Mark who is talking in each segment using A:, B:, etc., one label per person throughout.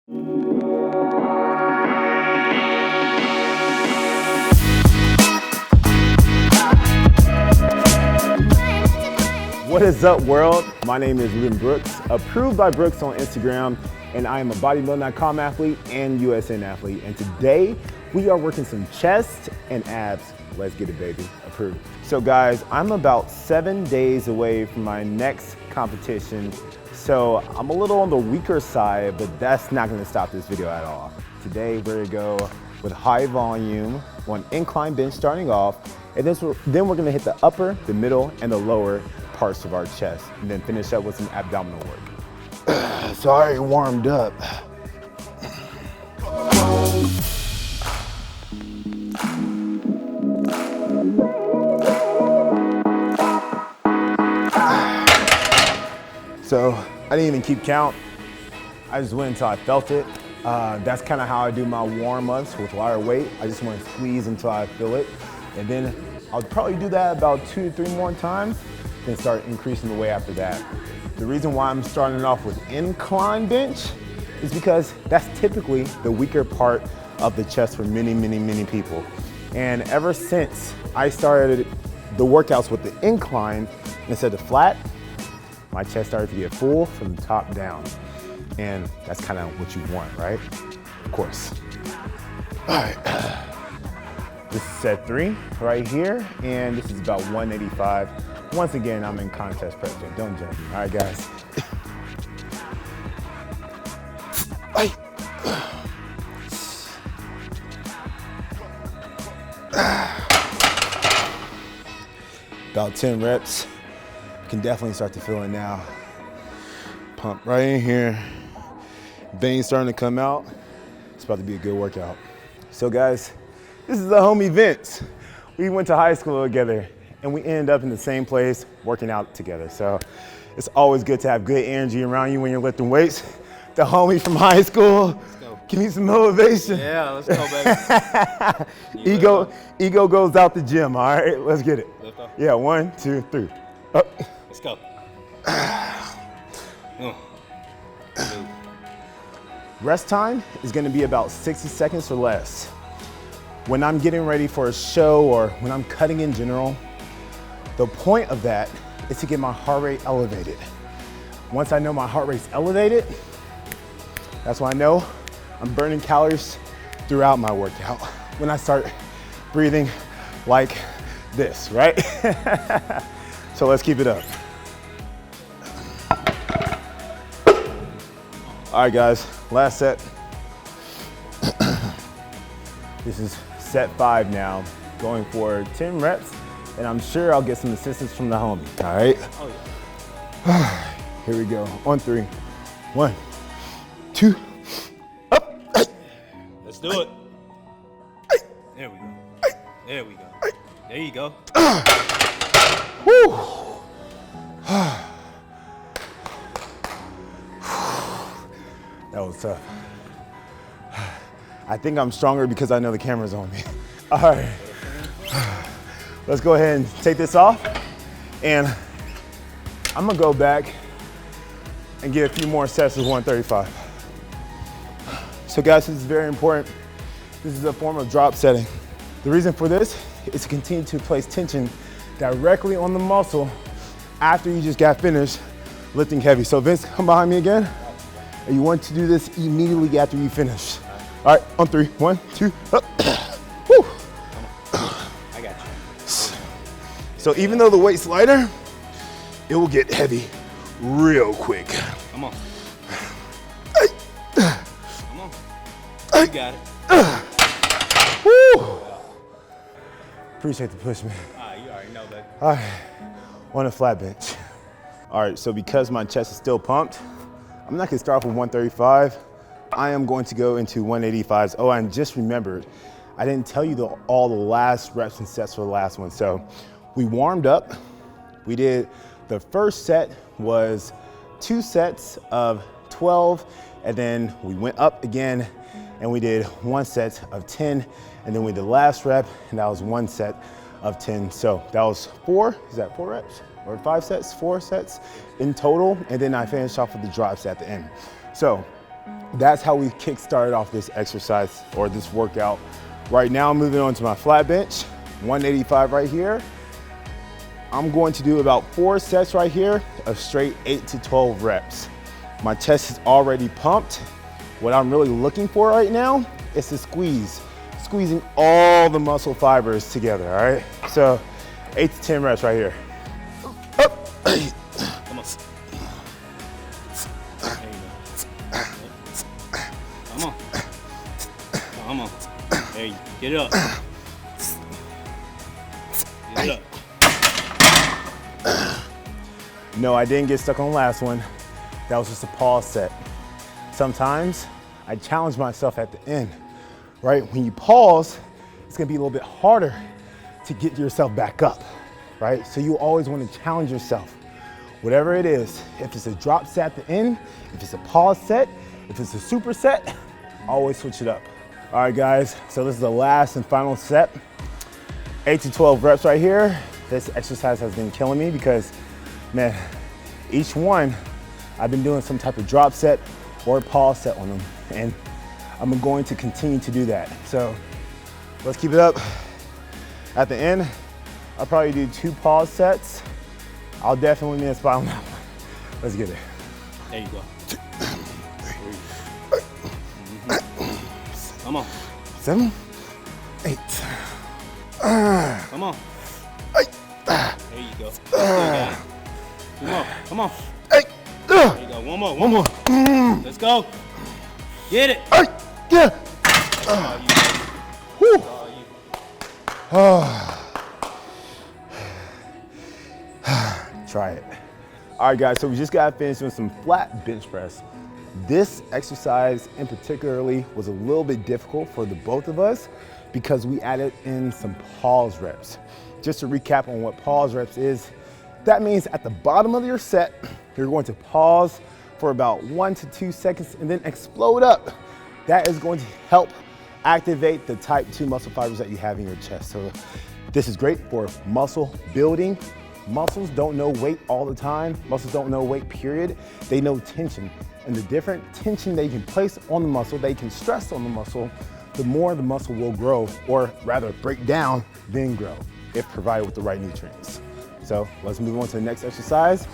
A: What is up, world? My name is Rueben Brooks, approved by Brooks on Instagram, and I am a Bodybuilding.com athlete and USN athlete. And today, we are working some chest and abs. Let's get it, baby. Approved. So guys, I'm about 7 days away from my next competition. So I'm a little on the weaker side, but that's not gonna stop this video at all. Today, we're gonna go with high volume on incline bench starting off, and then we're gonna hit the upper, the middle, and the lower parts of our chest, and then finish up with some abdominal work. So I already warmed up. So I didn't even keep count. I just went until I felt it. That's kind of how I do my warm-ups with lighter weight. I just want to squeeze until I feel it. And then I'll probably do that about 2 to 3 more times, then start increasing the weight after that. The reason why I'm starting off with incline bench is because that's typically the weaker part of the chest for many, many, many people. And ever since I started the workouts with the incline instead of flat, my chest started to get full from the top down. And that's kind of what you want, right? Of course. All right. This is set 3 right here, and this is about 185. Once again, I'm in contest prep, so don't judge me. All right, guys. About 10 reps. Can definitely start to feel it now. Pump right in here. Veins starting to come out. It's about to be a good workout. So guys, this is the homie Vince. We went to high school together and we ended up in the same place working out together. So it's always good to have good energy around you when you're lifting weights. The homie from high school. Let's go. Give me some motivation.
B: Yeah, let's go, baby.
A: Ego goes out the gym, all right? Let's get it.
B: Lift up.
A: Yeah, 1, 2, 3. Up.
B: Let's go.
A: Rest time is gonna be about 60 seconds or less. When I'm getting ready for a show or when I'm cutting in general, the point of that is to get my heart rate elevated. Once I know my heart rate's elevated, that's when I know I'm burning calories throughout my workout. When I start breathing like this, right? So let's keep it up. All right, guys, last set. This is set 5 now, going for 10 reps, and I'm sure I'll get some assistance from the homie, all right?
B: Oh, yeah.
A: Here we go, on 3. 1, 2, up.
B: Let's do it. There we go. There we go. There you go.
A: Woo. That was tough. I think I'm stronger because I know the camera's on me. All right, let's go ahead and take this off. And I'm gonna go back and get a few more sets of 135. So guys, this is very important. This is a form of drop setting. The reason for this is to continue to place tension directly on the muscle after you just got finished lifting heavy. So Vince, come behind me again. And you want to do this immediately after you finish. All right, on 3. 1, 2, up. Woo.
B: I got you.
A: So even though the weight's lighter, it will get heavy real quick.
B: Come on. Come on. You got it.
A: Woo. Appreciate the push, man.
B: You already know that.
A: All right, on a flat bench. All right, so because my chest is still pumped, I'm not gonna start off with 135. I am going to go into 185s. Oh, and just remembered, I didn't tell you all the last reps and sets for the last one. So we warmed up. We did, the first set was 2 sets of 12, and then we went up again and we did 1 set of 10, and then we did the last rep, and that was 1 set of 10. So that was 4, is that 4 reps? Or 5 sets, 4 sets in total, and then I finished off with the drops at the end. So that's how we kick started off this exercise or this workout. Right now, I'm moving on to my flat bench, 185 right here. I'm going to do about 4 sets right here of straight 8 to 12 reps. My chest is already pumped. What I'm really looking for right now is to squeezing all the muscle fibers together, all right? So 8 to 10 reps right here. Up.
B: Come on. There you go. Come on. Come on. There you go. Get it up. Get it up.
A: No, I didn't get stuck on the last one. That was just a pause set. Sometimes I challenge myself at the end, right? When you pause, it's gonna be a little bit harder to get yourself back up, right? So you always wanna challenge yourself. Whatever it is, if it's a drop set at the end, if it's a pause set, if it's a superset, always switch it up. All right, guys, so this is the last and final set. 8 to 12 reps right here. This exercise has been killing me because, man, each one, I've been doing some type of drop set or pause set on them, and I'm going to continue to do that. So let's keep it up. At the end, I'll probably do 2 pause sets. I'll definitely need a spot on that one. Let's get it.
B: There you go. Come on.
A: 7, 8.
B: Come on. There you go. Come on. Come on. There you go. One more. One more. Let's go. Get it.
A: Yeah. Try it. All right, guys, so we just got finished with some flat bench press. This exercise in particularly was a little bit difficult for the both of us because we added in some pause reps. Just to recap on what pause reps is, that means at the bottom of your set, you're going to pause for about 1 to 2 seconds and then explode up. That is going to help activate the type 2 muscle fibers that you have in your chest. So this is great for muscle building. Muscles don't know weight all the time. Muscles don't know weight, period. They know tension. And the different tension they can place on the muscle, they can stress on the muscle, the more the muscle will grow, or rather break down, then grow, if provided with the right nutrients. So let's move on to the next exercise.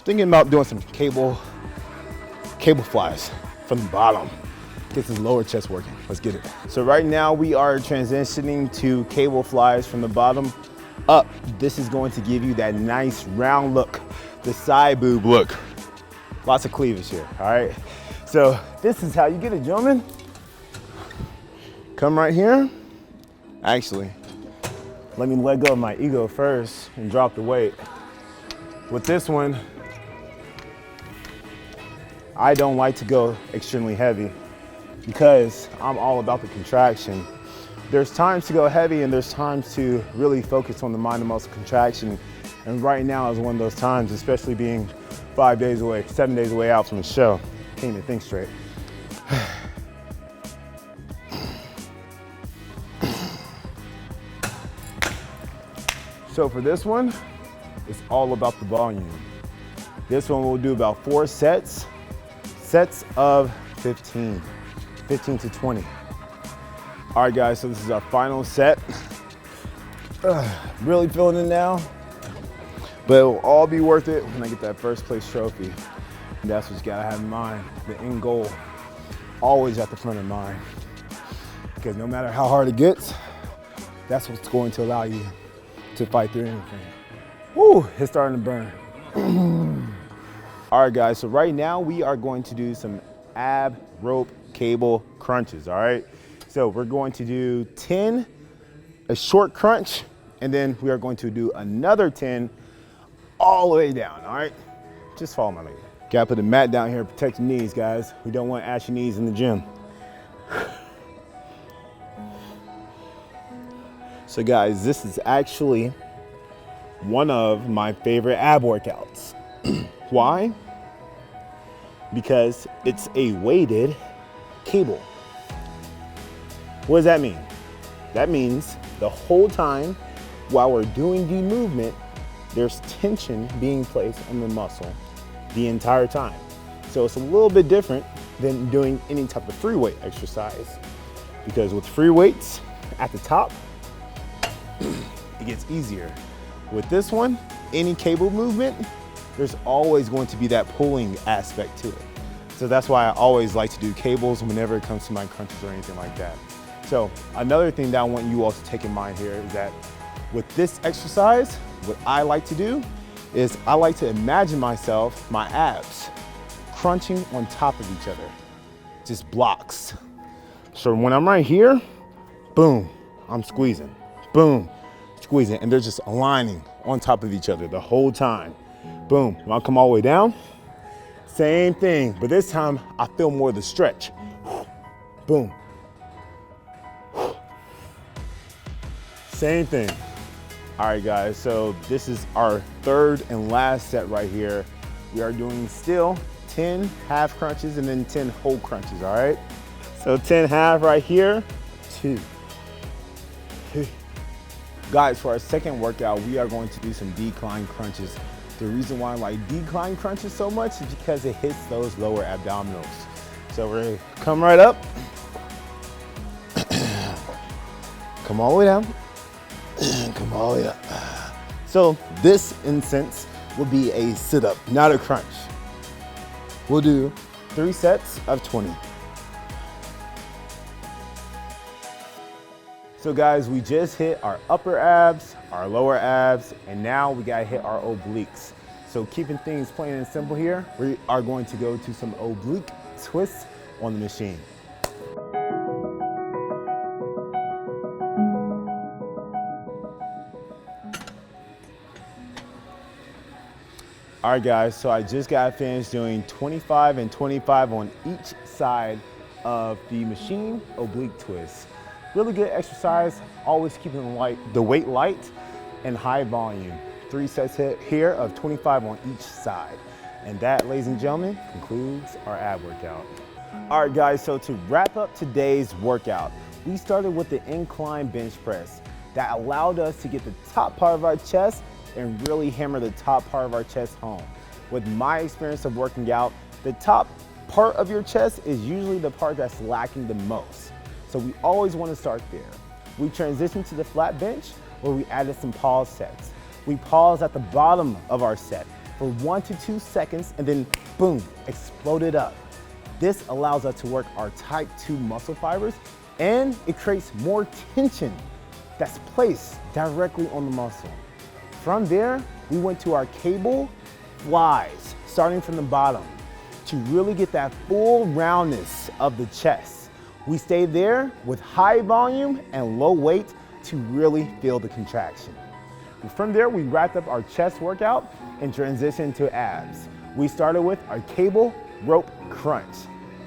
A: Thinking about doing some cable flies from the bottom. Get this lower chest working. Let's get it. So right now we are transitioning to cable flies from the bottom up. This is going to give you that nice round look, the side boob look. Lots of cleavage here, all right? So this is how you get it, gentlemen. Come right here. Actually, let me let go of my ego first and drop the weight. With this one, I don't like to go extremely heavy because I'm all about the contraction. There's times to go heavy and there's times to really focus on the mind and muscle contraction. And right now is one of those times, especially being 5 days away, 7 days away out from the show. Can't even think straight. So for this one, it's all about the volume. This one we'll do about 4 sets of 15 to 20. All right, guys, so this is our final set. Really feeling it now, but it will all be worth it when I get that first place trophy. And that's what you gotta have in mind. The end goal, always at the front of mind. Because no matter how hard it gets, that's what's going to allow you to fight through anything. Woo, it's starting to burn. All right, guys, so right now we are going to do some ab rope cable crunches, all right? So we're going to do 10, a short crunch, and then we are going to do another 10 all the way down, all right? Just follow my lead. Gotta put the mat down here to protect your knees, guys. We don't want ashy knees in the gym. So guys, this is actually one of my favorite ab workouts. Why? Because it's a weighted cable. What does that mean? That means the whole time while we're doing the movement, there's tension being placed on the muscle the entire time. So it's a little bit different than doing any type of free weight exercise. Because with free weights at the top, it gets easier. With this one, any cable movement, there's always going to be that pulling aspect to it. So that's why I always like to do cables whenever it comes to my crunches or anything like that. So another thing that I want you all to take in mind here is that with this exercise, what I like to do is I like to imagine myself, my abs, crunching on top of each other, just blocks. So when I'm right here, boom, I'm squeezing, boom, squeezing, and they're just aligning on top of each other the whole time. Boom, when I come all the way down, same thing, but this time I feel more of the stretch. Boom. Same thing. All right, guys, so this is our third and last set right here. We are doing still 10 half crunches and then 10 whole crunches, all right? So 10 half right here, 2, 3. Guys, for our second workout, we are going to do some decline crunches. The reason why I like decline crunches so much is because it hits those lower abdominals. So we're gonna come right up, come all the way down, come all the way up. So this, in sense, will be a sit-up, not a crunch. We'll do 3 sets of 20. So guys, we just hit our upper abs, our lower abs, and now we gotta hit our obliques. So keeping things plain and simple here, we are going to go to some oblique twists on the machine. All right guys, so I just got finished doing 25 and 25 on each side of the machine oblique twists. Really good exercise, always keeping the weight light and high volume. 3 sets here of 25 on each side. And that, ladies and gentlemen, concludes our ab workout. All right guys, so to wrap up today's workout, we started with the incline bench press. That allowed us to get the top part of our chest and really hammer the top part of our chest home. With my experience of working out, the top part of your chest is usually the part that's lacking the most. So we always want to start there. We transitioned to the flat bench where we added some pause sets. We paused at the bottom of our set for 1 to 2 seconds and then boom, exploded up. This allows us to work our type 2 muscle fibers and it creates more tension that's placed directly on the muscle. From there, we went to our cable flies, starting from the bottom to really get that full roundness of the chest. We stayed there with high volume and low weight to really feel the contraction. And from there, we wrapped up our chest workout and transitioned to abs. We started with our cable rope crunch,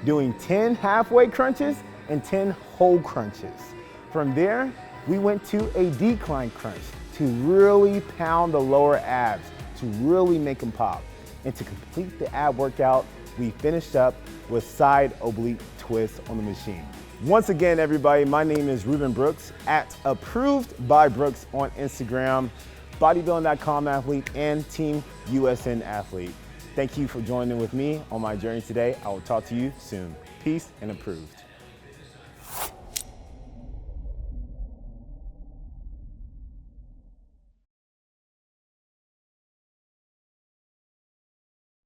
A: doing 10 halfway crunches and 10 whole crunches. From there, we went to a decline crunch to really pound the lower abs, to really make them pop. And to complete the ab workout, we finished up with side oblique twists on the machine. Once again, everybody, my name is Rueben Brooks at Approved by Brooks on Instagram, Bodybuilding.com athlete and Team USN athlete. Thank you for joining with me on my journey today. I will talk to you soon. Peace and approved.